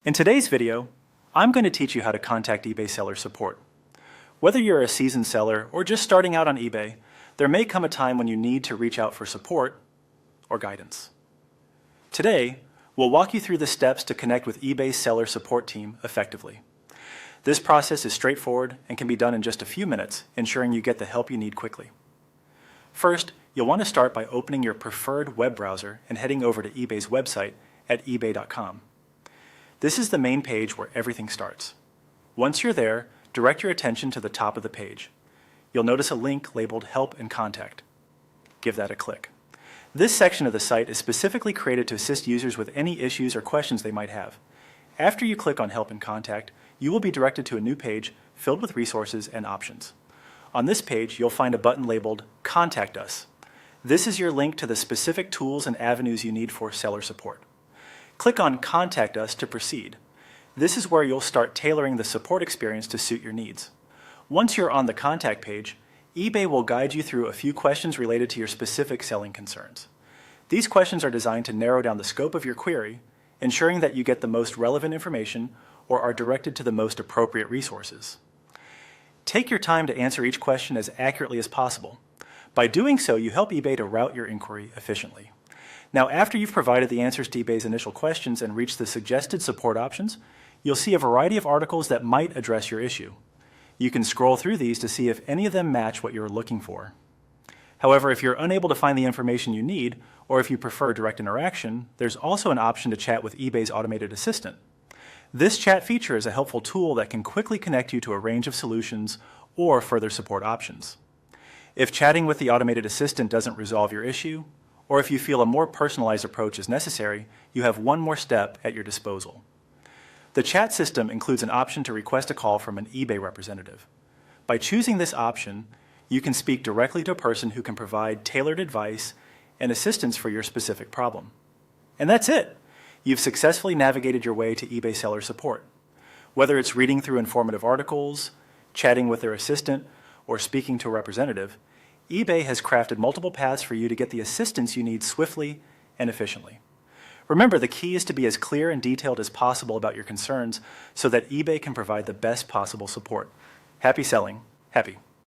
In today's video, I'm going to teach you how to contact eBay seller support. Whether you're a seasoned seller or just starting out on eBay, there may come a time when you need to reach out for support or guidance. Today, we'll walk you through the steps to connect with eBay's seller support team effectively. This process is straightforward and can be done in just a few minutes, ensuring you get the help you need quickly. First, you'll want to start by opening your preferred web browser and heading over to eBay's website at ebay.com. This is the main page where everything starts. Once you're there, direct your attention to the top of the page. You'll notice a link labeled Help and Contact. Give that a click. This section of the site is specifically created to assist users with any issues or questions they might have. After you click on Help and Contact, you will be directed to a new page filled with resources and options. On this page, you'll find a button labeled Contact Us. This is your link to the specific tools and avenues you need for seller support. Click on Contact Us to proceed. This is where you'll start tailoring the support experience to suit your needs. Once you're on the contact page, eBay will guide you through a few questions related to your specific selling concerns. These questions are designed to narrow down the scope of your query, ensuring that you get the most relevant information or are directed to the most appropriate resources. Take your time to answer each question as accurately as possible. By doing so, you help eBay to route your inquiry efficiently. Now, after you've provided the answers to eBay's initial questions and reached the suggested support options, you'll see a variety of articles that might address your issue. You can scroll through these to see if any of them match what you're looking for. However, if you're unable to find the information you need, or if you prefer direct interaction, there's also an option to chat with eBay's automated assistant. This chat feature is a helpful tool that can quickly connect you to a range of solutions or further support options. If chatting with the automated assistant doesn't resolve your issue, or if you feel a more personalized approach is necessary, you have one more step at your disposal. The chat system includes an option to request a call from an eBay representative. By choosing this option, you can speak directly to a person who can provide tailored advice and assistance for your specific problem. And that's it! You've successfully navigated your way to eBay seller support. Whether it's reading through informative articles, chatting with their assistant, or speaking to a representative, eBay has crafted multiple paths for you to get the assistance you need swiftly and efficiently. Remember, the key is to be as clear and detailed as possible about your concerns so that eBay can provide the best possible support. Happy selling. Happy.